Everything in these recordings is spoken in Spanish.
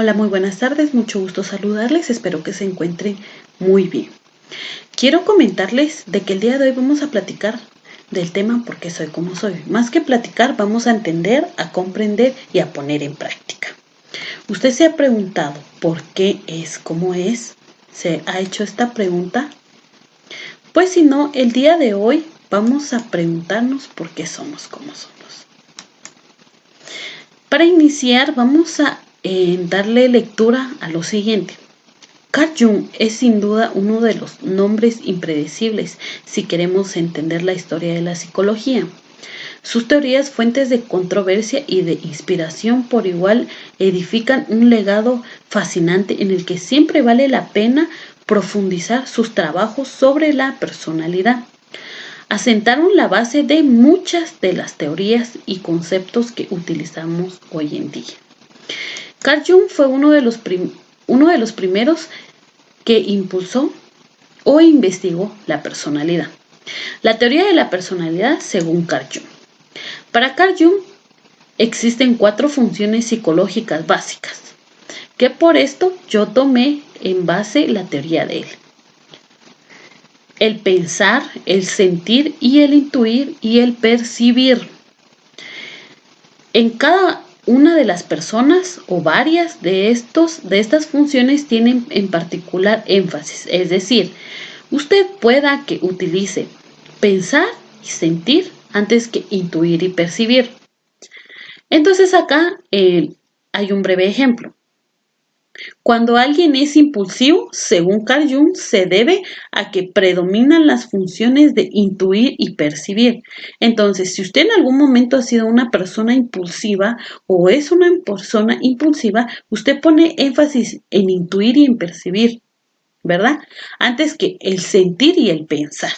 Hola, muy buenas tardes, mucho gusto saludarles, espero que se encuentren muy bien. Quiero comentarles de que el día de hoy vamos a platicar del tema ¿Por qué soy como soy? Más que platicar, vamos a entender, a comprender y a poner en práctica. ¿Usted se ha preguntado por qué es como es? ¿Se ha hecho esta pregunta? Pues si no, el día de hoy vamos a preguntarnos por qué somos como somos. Para iniciar, vamos a darle lectura a lo siguiente. Carl Jung es sin duda uno de los nombres impredecibles si queremos entender la historia de la psicología. Sus teorías, fuentes de controversia y de inspiración por igual, edifican un legado fascinante en el que siempre vale la pena profundizar sus trabajos sobre la personalidad. Asentaron la base de muchas de las teorías y conceptos que utilizamos hoy en día. Carl Jung fue uno de los primeros que impulsó o investigó la personalidad. La teoría de la personalidad según Carl Jung. Para Carl Jung existen 4 funciones psicológicas básicas, que por esto yo tomé en base la teoría de él. El pensar, el sentir y el intuir y el percibir. En cada una de las personas o varias de estas funciones tienen en particular énfasis, es decir, usted pueda que utilice pensar y sentir antes que intuir y percibir. Entonces acá hay un breve ejemplo. Cuando alguien es impulsivo, según Carl Jung, se debe a que predominan las funciones de intuir y percibir. Entonces, si usted en algún momento ha sido una persona impulsiva o es una persona impulsiva, usted pone énfasis en intuir y en percibir, ¿verdad? Antes que el sentir y el pensar.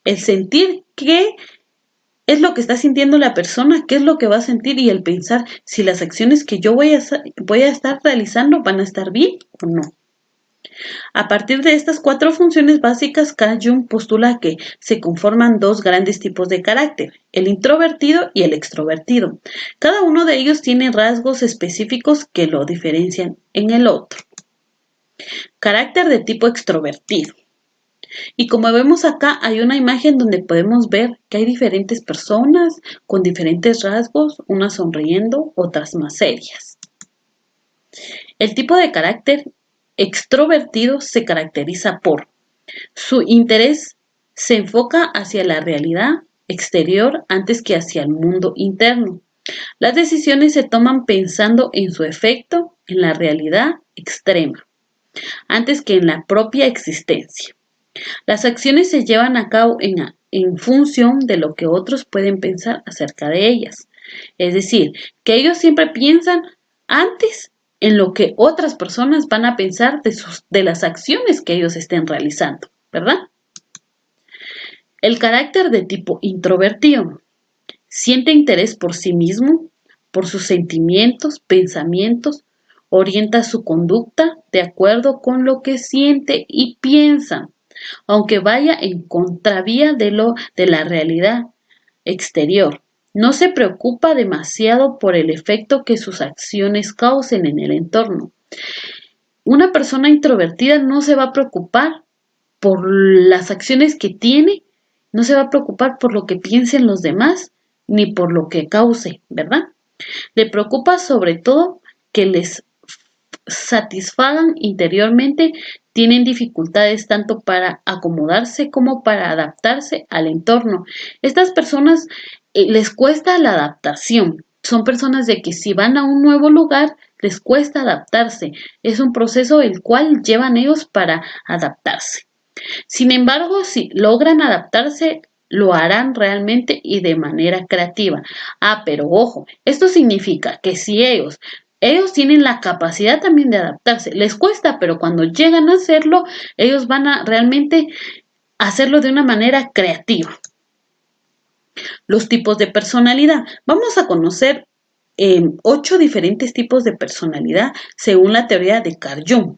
El sentir qué es lo que está sintiendo la persona, qué es lo que va a sentir y el pensar si las acciones que yo voy a estar realizando van a estar bien o no. A partir de estas 4 funciones básicas, Carl Jung postula que se conforman 2 grandes tipos de carácter, el introvertido y el extrovertido. Cada uno de ellos tiene rasgos específicos que lo diferencian en el otro. Carácter de tipo extrovertido. Y como vemos acá, hay una imagen donde podemos ver que hay diferentes personas con diferentes rasgos, unas sonriendo, otras más serias. El tipo de carácter extrovertido se caracteriza por su interés se enfoca hacia la realidad exterior antes que hacia el mundo interno. Las decisiones se toman pensando en su efecto en la realidad extrema, antes que en la propia existencia. Las acciones se llevan a cabo en función de lo que otros pueden pensar acerca de ellas. Es decir, que ellos siempre piensan antes en lo que otras personas van a pensar de las acciones que ellos estén realizando, ¿verdad? El carácter de tipo introvertido. Siente interés por sí mismo, por sus sentimientos, pensamientos, orienta su conducta de acuerdo con lo que siente y piensa, aunque vaya en contravía de la realidad exterior. No se preocupa demasiado por el efecto que sus acciones causen en el entorno. Una persona introvertida no se va a preocupar por las acciones que tiene, no se va a preocupar por lo que piensen los demás, ni por lo que cause, ¿verdad? Le preocupa sobre todo que les satisfagan interiormente, tienen dificultades tanto para acomodarse como para adaptarse al entorno. Estas personas les cuesta la adaptación. Son personas de que si van a un nuevo lugar, les cuesta adaptarse. Es un proceso el cual llevan ellos para adaptarse. Sin embargo, si logran adaptarse, lo harán realmente y de manera creativa. Pero ojo, esto significa que si ellos tienen la capacidad también de adaptarse. Les cuesta, pero cuando llegan a hacerlo, ellos van a realmente hacerlo de una manera creativa. Los tipos de personalidad. Vamos a conocer 8 diferentes tipos de personalidad según la teoría de Carl Jung.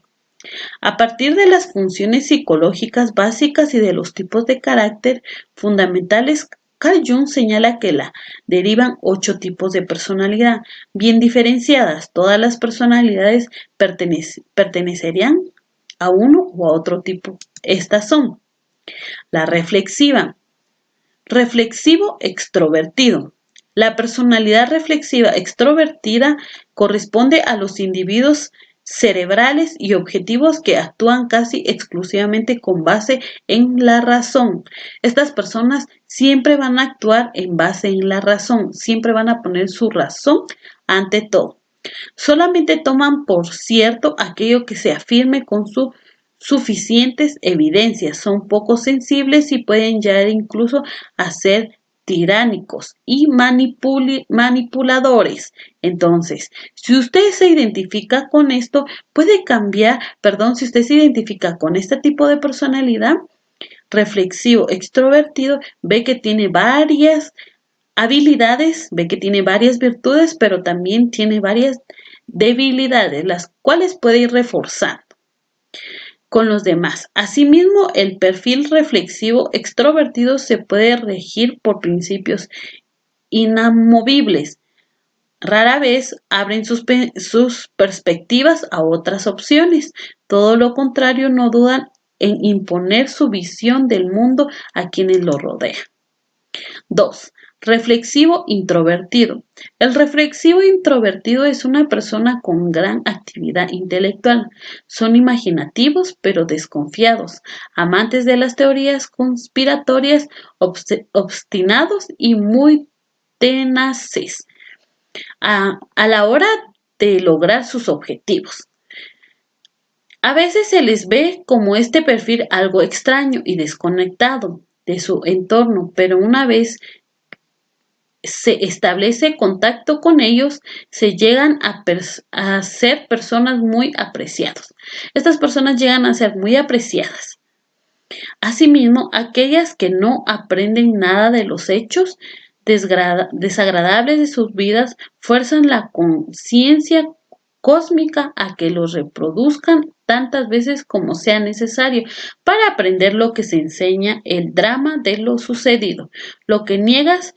A partir de las funciones psicológicas básicas y de los tipos de carácter fundamentales, Carl Jung señala que la derivan 8 tipos de personalidad, bien diferenciadas. Todas las personalidades pertenecerían a uno o a otro tipo. Estas son la reflexiva, reflexivo extrovertido. La personalidad reflexiva extrovertida corresponde a los individuos cerebrales y objetivos que actúan casi exclusivamente con base en la razón. Estas personas siempre van a actuar en base en la razón, siempre van a poner su razón ante todo. Solamente toman por cierto aquello que se afirme con suficientes evidencias. Son poco sensibles y pueden llegar incluso a ser tiránicos y manipuladores. Entonces, si usted se identifica con esto, si usted se identifica con este tipo de personalidad, reflexivo, extrovertido, ve que tiene varias habilidades, ve que tiene varias virtudes, pero también tiene varias debilidades, las cuales puede ir reforzando con los demás. Asimismo, el perfil reflexivo extrovertido se puede regir por principios inamovibles. Rara vez abren sus perspectivas a otras opciones. Todo lo contrario, no dudan en imponer su visión del mundo a quienes lo rodean. 2. Reflexivo introvertido. El reflexivo introvertido es una persona con gran actividad intelectual. Son imaginativos pero desconfiados, amantes de las teorías conspiratorias, obstinados y muy tenaces a la hora de lograr sus objetivos. A veces se les ve como este perfil algo extraño y desconectado de su entorno, pero una vez se establece contacto con ellos, se llegan a ser personas muy apreciadas. Estas personas llegan a ser muy apreciadas. Asimismo, aquellas que no aprenden nada de los hechos desagradables de sus vidas fuerzan la conciencia cósmica a que los reproduzcan tantas veces como sea necesario para aprender lo que se enseña, el drama de lo sucedido. Lo que niegas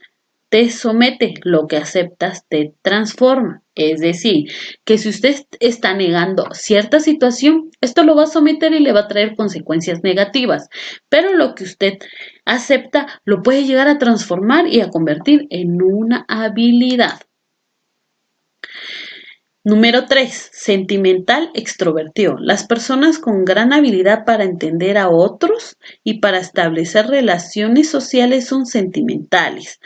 te somete, lo que aceptas te transforma. Es decir, que si usted está negando cierta situación, esto lo va a someter y le va a traer consecuencias negativas. Pero lo que usted acepta lo puede llegar a transformar y a convertir en una habilidad. Número 3. Sentimental extrovertido. Las personas con gran habilidad para entender a otros y para establecer relaciones sociales son sentimentales.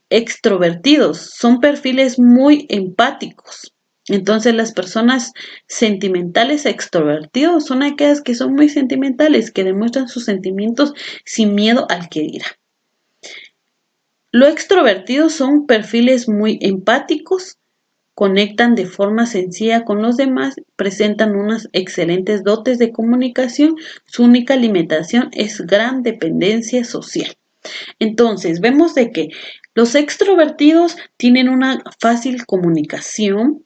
Extrovertidos son perfiles muy empáticos. Entonces las personas sentimentales extrovertidos son aquellas que son muy sentimentales, que demuestran sus sentimientos sin miedo al que dirá. Los extrovertidos son perfiles muy empáticos, conectan de forma sencilla con los demás, presentan unas excelentes dotes de comunicación, su única limitación es gran dependencia social. Entonces, vemos de que los extrovertidos tienen una fácil comunicación,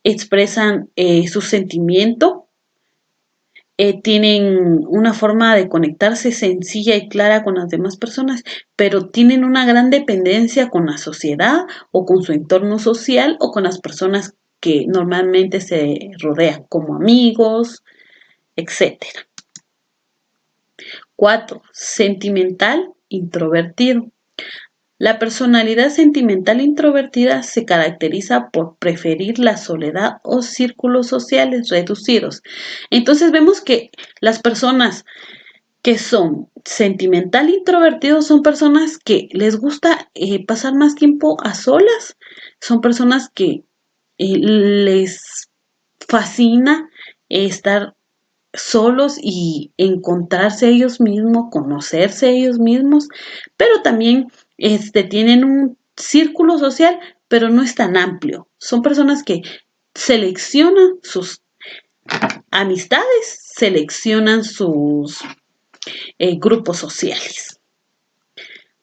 expresan su sentimiento, tienen una forma de conectarse sencilla y clara con las demás personas, pero tienen una gran dependencia con la sociedad o con su entorno social o con las personas que normalmente se rodean, como amigos, etc. 4. Sentimental introvertido. La personalidad sentimental introvertida se caracteriza por preferir la soledad o círculos sociales reducidos. Entonces vemos que las personas que son sentimental introvertidos son personas que les gusta pasar más tiempo a solas, son personas que les fascina estar solos y encontrarse ellos mismos, conocerse ellos mismos, pero también tienen un círculo social, pero no es tan amplio. Son personas que seleccionan sus amistades, seleccionan sus grupos sociales.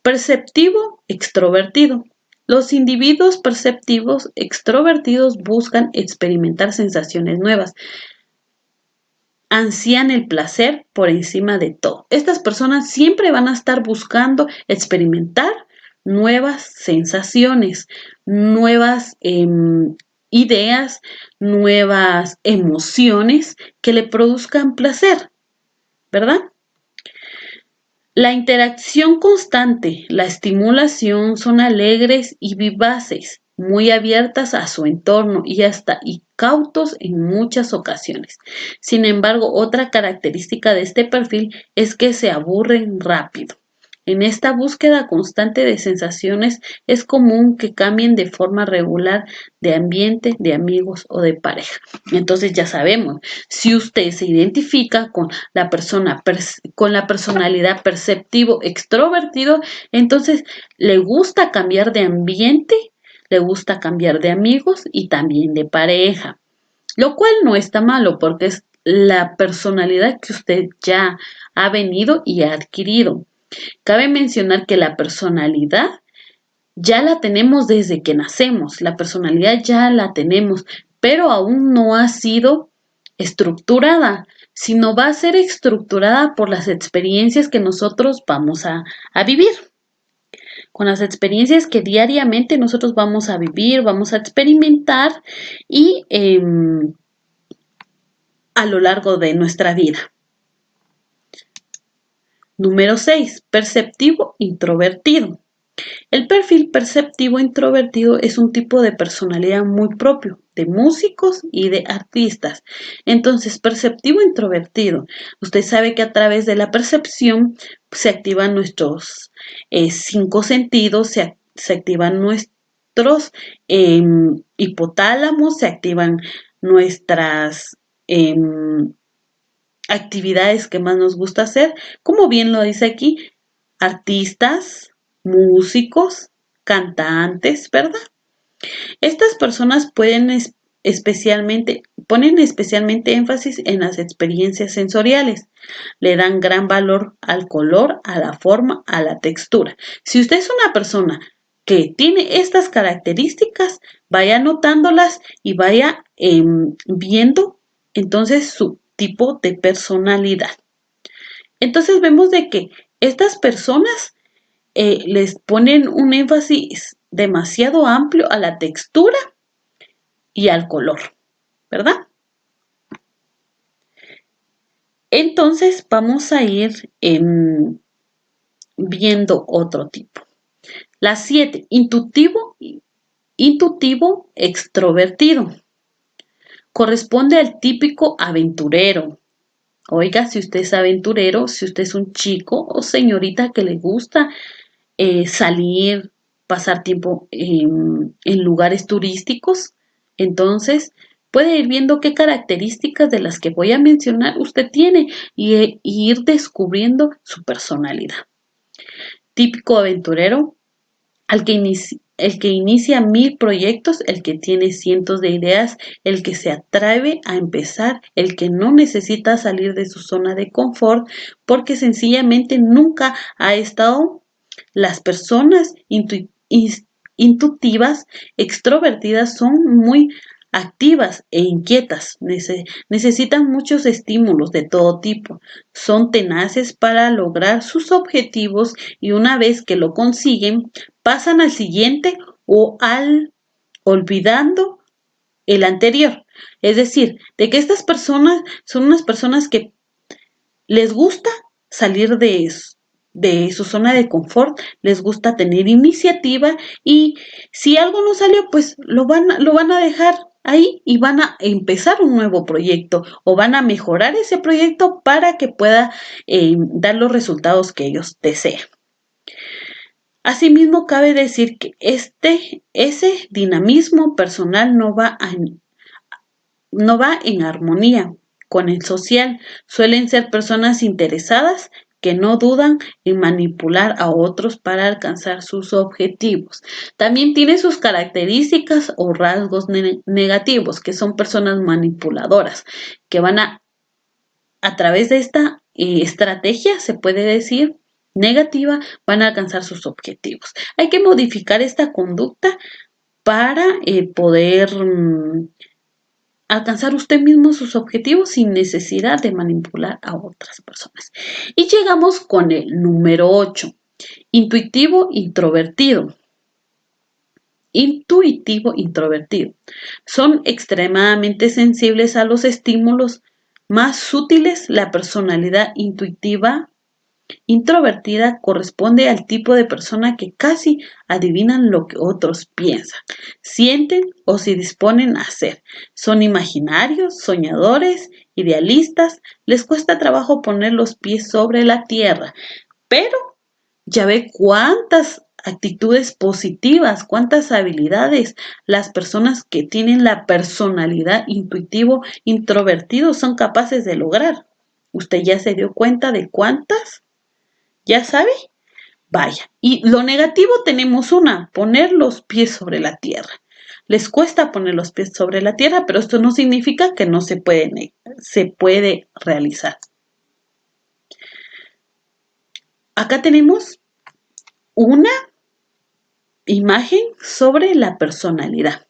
Perceptivo extrovertido. Los individuos perceptivos extrovertidos buscan experimentar sensaciones nuevas. ansían el placer por encima de todo. Estas personas siempre van a estar buscando experimentar nuevas sensaciones, nuevas ideas, nuevas emociones que le produzcan placer, ¿verdad? La interacción constante, la estimulación son alegres y vivaces, muy abiertas a su entorno y cautos en muchas ocasiones. Sin embargo, otra característica de este perfil es que se aburren rápido. En esta búsqueda constante de sensaciones es común que cambien de forma regular de ambiente, de amigos o de pareja. Entonces ya sabemos, si usted se identifica con la personalidad perceptivo extrovertido, entonces le gusta cambiar de ambiente, le gusta cambiar de amigos y también de pareja, lo cual no está malo porque es la personalidad que usted ya ha venido y ha adquirido. Cabe mencionar que la personalidad ya la tenemos desde que nacemos, la personalidad ya la tenemos, pero aún no ha sido estructurada, sino va a ser estructurada por las experiencias que nosotros vamos a vivir. Con las experiencias que diariamente nosotros vamos a vivir, vamos a experimentar y a lo largo de nuestra vida. Número 6. Perceptivo introvertido. El perfil perceptivo introvertido es un tipo de personalidad muy propio de músicos y de artistas. Entonces, perceptivo introvertido. Usted sabe que a través de la percepción se activan nuestros 5 sentidos, se activan nuestros hipotálamos, se activan nuestras actividades que más nos gusta hacer, como bien lo dice aquí, artistas, músicos, cantantes, ¿verdad? Estas personas ponen especialmente énfasis en las experiencias sensoriales. Le dan gran valor al color, a la forma, a la textura. Si usted es una persona que tiene estas características, vaya anotándolas y vaya viendo entonces su tipo de personalidad. Entonces vemos de que estas personas les ponen un énfasis demasiado amplio a la textura y al color, ¿verdad? Entonces vamos a ir viendo otro tipo. La 7, intuitivo extrovertido. Corresponde al típico aventurero. Oiga, si usted es aventurero, si usted es un chico o señorita que le gusta salir, pasar tiempo en lugares turísticos, entonces puede ir viendo qué características de las que voy a mencionar usted tiene y ir descubriendo su personalidad. Típico aventurero, el que inicia 1000 proyectos, el que tiene cientos de ideas, el que se atreve a empezar, el que no necesita salir de su zona de confort porque sencillamente nunca ha estado. Las personas intuitivas, extrovertidas, son muy activas e inquietas, necesitan muchos estímulos de todo tipo, son tenaces para lograr sus objetivos y una vez que lo consiguen, pasan al siguiente o al olvidando el anterior. Es decir, de que estas personas son unas personas que les gusta salir de su zona de confort, les gusta tener iniciativa y si algo no salió, pues lo van a dejar ahí y van a empezar un nuevo proyecto o van a mejorar ese proyecto para que pueda dar los resultados que ellos desean. Asimismo, cabe decir que ese dinamismo personal no va en armonía con el social. Suelen ser personas interesadas que no dudan en manipular a otros para alcanzar sus objetivos. También tiene sus características o rasgos negativos, que son personas manipuladoras, que van a través de esta estrategia, se puede decir, negativa, van a alcanzar sus objetivos. Hay que modificar esta conducta para poder alcanzar usted mismo sus objetivos sin necesidad de manipular a otras personas. Y llegamos con el número 8, intuitivo introvertido. Intuitivo introvertido. Son extremadamente sensibles a los estímulos más sutiles. La personalidad intuitiva introvertida corresponde al tipo de persona que casi adivinan lo que otros piensan, sienten o se disponen a hacer. Son imaginarios, soñadores, idealistas. Les cuesta trabajo poner los pies sobre la tierra, pero ya ve cuántas actitudes positivas, cuántas habilidades las personas que tienen la personalidad intuitivo introvertido son capaces de lograr. ¿Usted ya se dio cuenta de cuántas? ¿Ya sabe? Vaya. Y lo negativo tenemos una, poner los pies sobre la tierra. Les cuesta poner los pies sobre la tierra, pero esto no significa que no se puede realizar. Acá tenemos una imagen sobre la personalidad.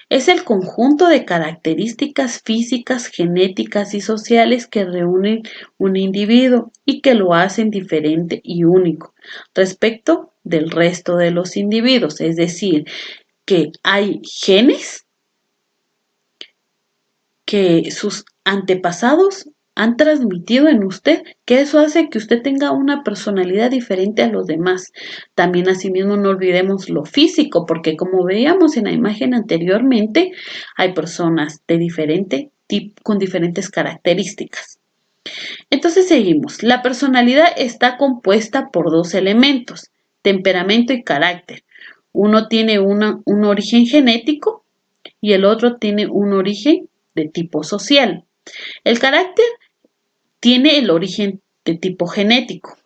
Es el conjunto de características físicas, genéticas y sociales que reúnen un individuo y que lo hacen diferente y único respecto del resto de los individuos. Es decir, que hay genes que sus antepasados han transmitido en usted, que eso hace que usted tenga una personalidad diferente a los demás. También asimismo no olvidemos lo físico, porque como veíamos en la imagen anteriormente, hay personas de diferente tipo, con diferentes características. Entonces seguimos. La personalidad está compuesta por dos elementos, temperamento y carácter. Uno tiene un origen genético y el otro tiene un origen de tipo social. El carácter tiene el origen de tipo genético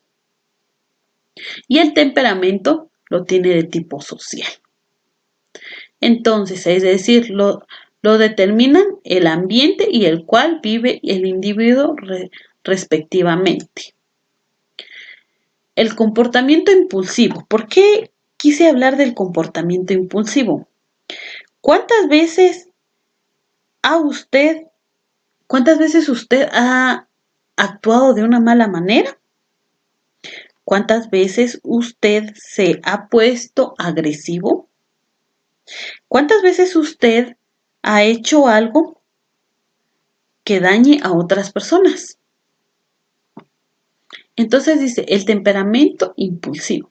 y el temperamento lo tiene de tipo social. Entonces, es decir, lo determinan el ambiente y el cual vive el individuo respectivamente. El comportamiento impulsivo. ¿Por qué quise hablar del comportamiento impulsivo? ¿Cuántas veces usted ha actuado de una mala manera? ¿Cuántas veces usted se ha puesto agresivo? ¿Cuántas veces usted ha hecho algo que dañe a otras personas? Entonces dice, el temperamento impulsivo,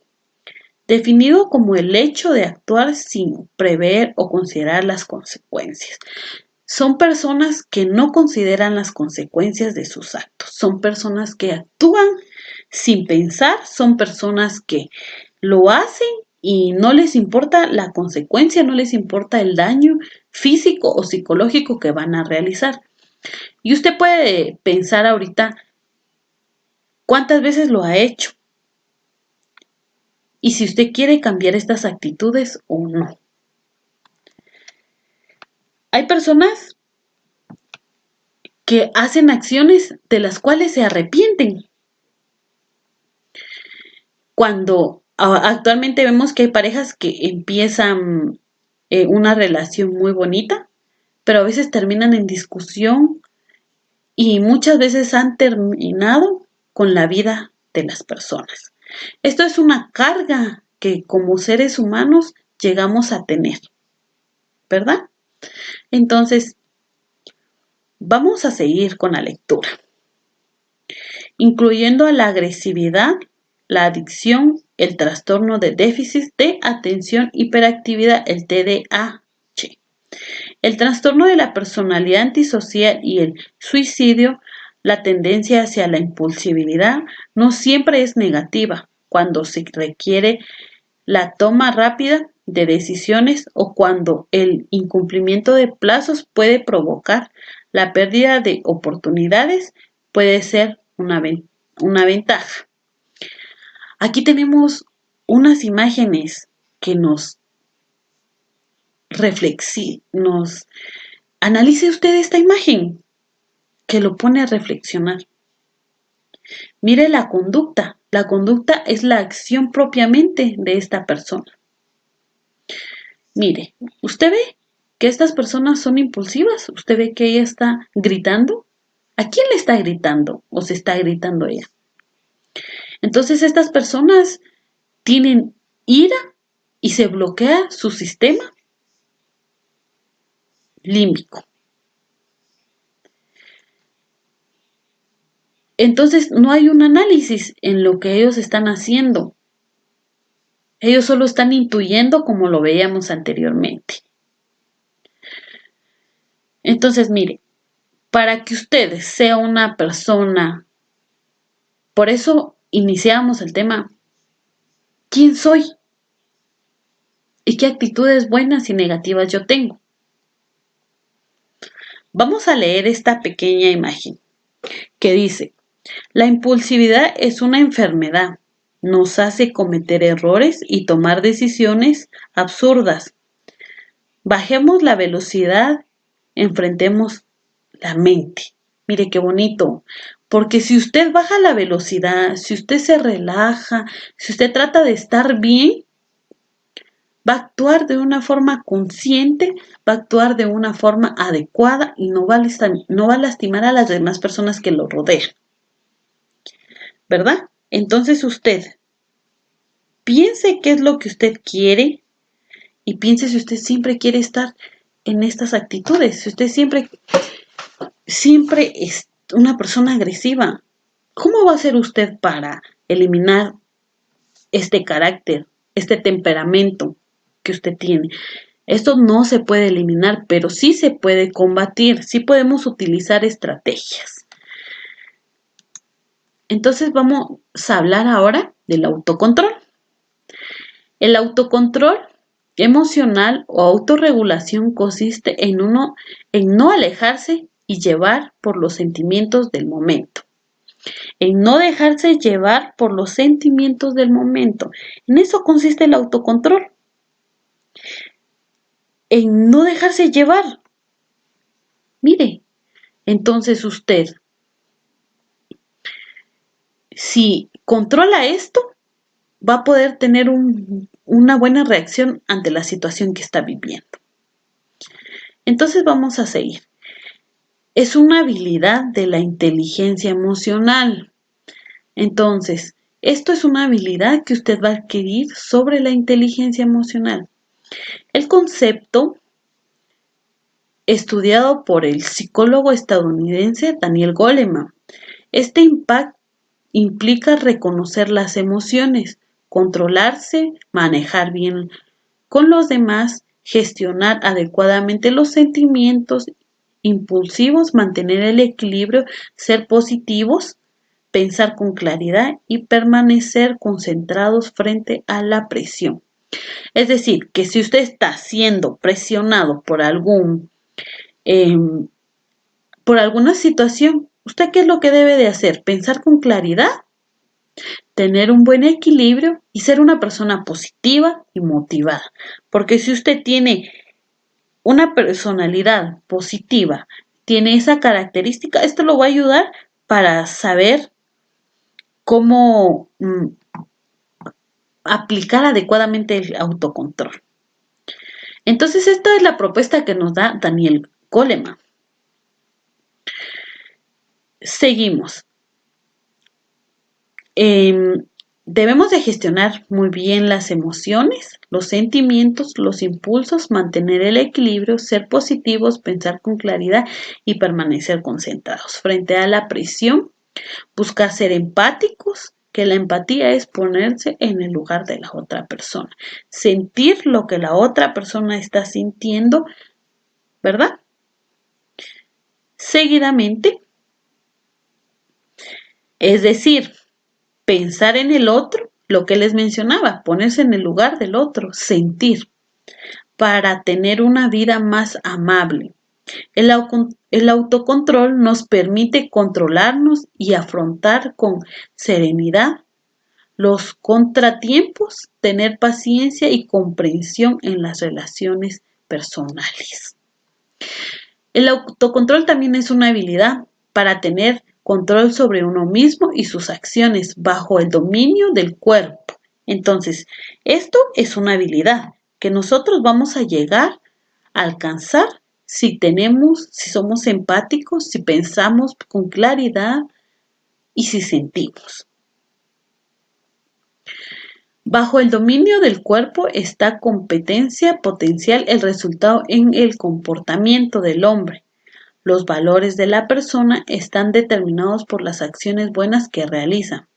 definido como el hecho de actuar sin prever o considerar las consecuencias. Son personas que no consideran las consecuencias de sus actos. Son personas que actúan sin pensar. Son personas que lo hacen y no les importa la consecuencia, no les importa el daño físico o psicológico que van a realizar. Y usted puede pensar ahorita cuántas veces lo ha hecho y si usted quiere cambiar estas actitudes o no. Hay personas que hacen acciones de las cuales se arrepienten. Cuando actualmente vemos que hay parejas que empiezan una relación muy bonita, pero a veces terminan en discusión y muchas veces han terminado con la vida de las personas. Esto es una carga que como seres humanos llegamos a tener, ¿verdad? Entonces, vamos a seguir con la lectura, incluyendo a la agresividad, la adicción, el trastorno de déficit de atención hiperactividad, el TDAH, el trastorno de la personalidad antisocial y el suicidio. La tendencia hacia la impulsividad no siempre es negativa cuando se requiere la toma rápida de decisiones o cuando el incumplimiento de plazos puede provocar la pérdida de oportunidades, puede ser una ventaja. Aquí tenemos unas imágenes que nos analice usted esta imagen que lo pone a reflexionar. Mire la conducta. La conducta es la acción propiamente de esta persona. Mire, usted ve que estas personas son impulsivas. Usted ve que ella está gritando. ¿A quién le está gritando o se está gritando ella? Entonces estas personas tienen ira y se bloquea su sistema límbico. Entonces no hay un análisis en lo que ellos están haciendo. Ellos solo están intuyendo como lo veíamos anteriormente. Entonces, mire, para que usted sea una persona, por eso iniciamos el tema, ¿quién soy? ¿Y qué actitudes buenas y negativas yo tengo? Vamos a leer esta pequeña imagen que dice, la impulsividad es una enfermedad, nos hace cometer errores y tomar decisiones absurdas. Bajemos la velocidad, enfrentemos la mente. Mire qué bonito, porque si usted baja la velocidad, si usted se relaja, si usted trata de estar bien, va a actuar de una forma consciente, va a actuar de una forma adecuada y no va a lastimar a las demás personas que lo rodean. ¿Verdad? Entonces usted piense qué es lo que usted quiere y piense si usted siempre quiere estar en estas actitudes, si usted siempre es una persona agresiva. ¿Cómo va a ser usted para eliminar este carácter, este temperamento que usted tiene? Esto no se puede eliminar, pero sí se puede combatir, sí podemos utilizar estrategias. Entonces vamos a hablar ahora del autocontrol. El autocontrol emocional o autorregulación consiste en no alejarse y llevar por los sentimientos del momento. En no dejarse llevar por los sentimientos del momento. En eso consiste el autocontrol. En no dejarse llevar. Mire, entonces usted, si controla esto, va a poder tener una buena reacción ante la situación que está viviendo. Entonces vamos a seguir. Es una habilidad de la inteligencia emocional. Entonces, esto es una habilidad que usted va a adquirir sobre la inteligencia emocional. El concepto, estudiado por el psicólogo estadounidense Daniel Goleman, este implica reconocer las emociones, controlarse, manejar bien con los demás, gestionar adecuadamente los sentimientos impulsivos, mantener el equilibrio, ser positivos, pensar con claridad y permanecer concentrados frente a la presión. Es decir, que si usted está siendo presionado por alguna situación, ¿usted qué es lo que debe de hacer? Pensar con claridad, tener un buen equilibrio y ser una persona positiva y motivada. Porque si usted tiene una personalidad positiva, tiene esa característica, esto lo va a ayudar para saber cómo aplicar adecuadamente el autocontrol. Entonces, esta es la propuesta que nos da Daniel Goleman. Seguimos. Debemos de gestionar muy bien las emociones, los sentimientos, los impulsos, mantener el equilibrio, ser positivos, pensar con claridad y permanecer concentrados. Frente a la presión, buscar ser empáticos, que la empatía es ponerse en el lugar de la otra persona, sentir lo que la otra persona está sintiendo, ¿verdad? Seguidamente, es decir, pensar en el otro, lo que les mencionaba, ponerse en el lugar del otro, sentir, para tener una vida más amable. El autocontrol nos permite controlarnos y afrontar con serenidad los contratiempos, tener paciencia y comprensión en las relaciones personales. El autocontrol también es una habilidad para tener control sobre uno mismo y sus acciones bajo el dominio del cuerpo. Entonces, esto es una habilidad que nosotros vamos a llegar alcanzar si somos empáticos, si pensamos con claridad y si sentimos. Bajo el dominio del cuerpo está competencia potencial, el resultado en el comportamiento del hombre. Los valores de la persona están determinados por las acciones buenas que realiza.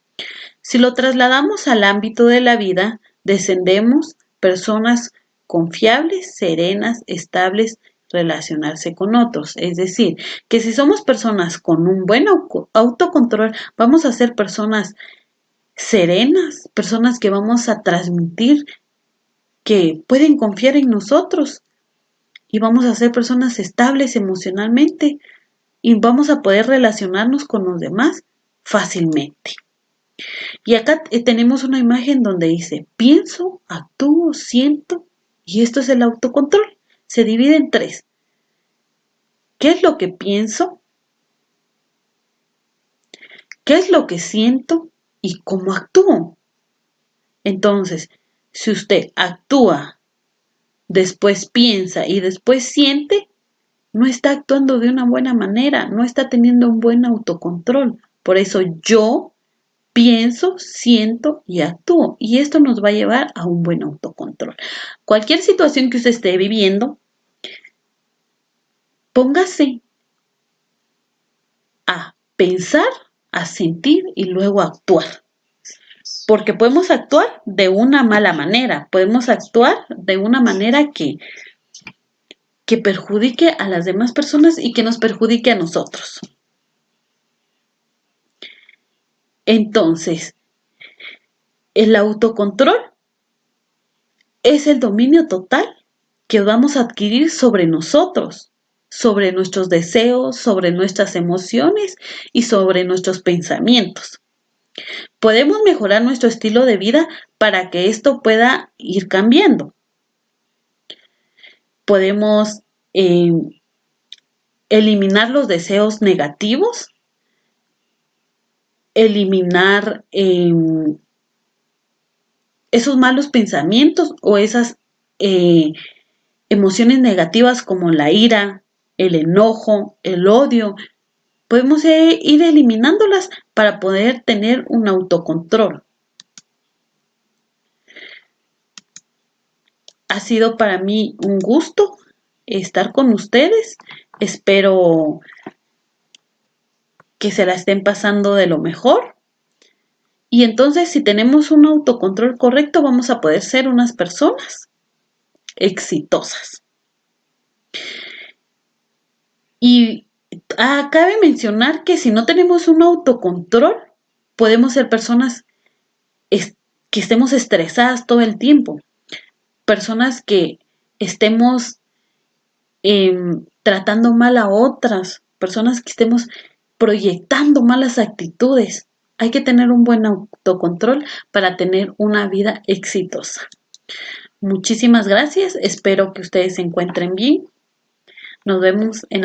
Si lo trasladamos al ámbito de la vida, descendemos personas confiables, serenas, estables, relacionarse con otros. Es decir, que si somos personas con un buen autocontrol, vamos a ser personas serenas, personas que vamos a transmitir que pueden confiar en nosotros y vamos a ser personas estables emocionalmente y vamos a poder relacionarnos con los demás fácilmente. Y acá tenemos una imagen donde dice, pienso, actúo, siento, y esto es el autocontrol. Se divide en 3. ¿Qué es lo que pienso? ¿Qué es lo que siento? ¿Y cómo actúo? Entonces, si usted actúa, después piensa y después siente, no está actuando de una buena manera, no está teniendo un buen autocontrol. Por eso yo pienso, siento y actúo. Y esto nos va a llevar a un buen autocontrol. Cualquier situación que usted esté viviendo, póngase a pensar, a sentir y luego a actuar. Porque podemos actuar de una mala manera, podemos actuar de una manera que perjudique a las demás personas y que nos perjudique a nosotros. Entonces, el autocontrol es el dominio total que vamos a adquirir sobre nosotros, sobre nuestros deseos, sobre nuestras emociones y sobre nuestros pensamientos. Podemos mejorar nuestro estilo de vida para que esto pueda ir cambiando. Podemos eliminar los deseos negativos, eliminar esos malos pensamientos o esas emociones negativas como la ira, el enojo, el odio. Podemos ir eliminándolas para poder tener un autocontrol. Ha sido para mí un gusto estar con ustedes. Espero que se la estén pasando de lo mejor. Y entonces, si tenemos un autocontrol correcto, vamos a poder ser unas personas exitosas. Y cabe mencionar que si no tenemos un autocontrol, podemos ser personas que estemos estresadas todo el tiempo, personas que estemos tratando mal a otras, personas que estemos proyectando malas actitudes. Hay que tener un buen autocontrol para tener una vida exitosa. Muchísimas gracias, espero que ustedes se encuentren bien. Nos vemos en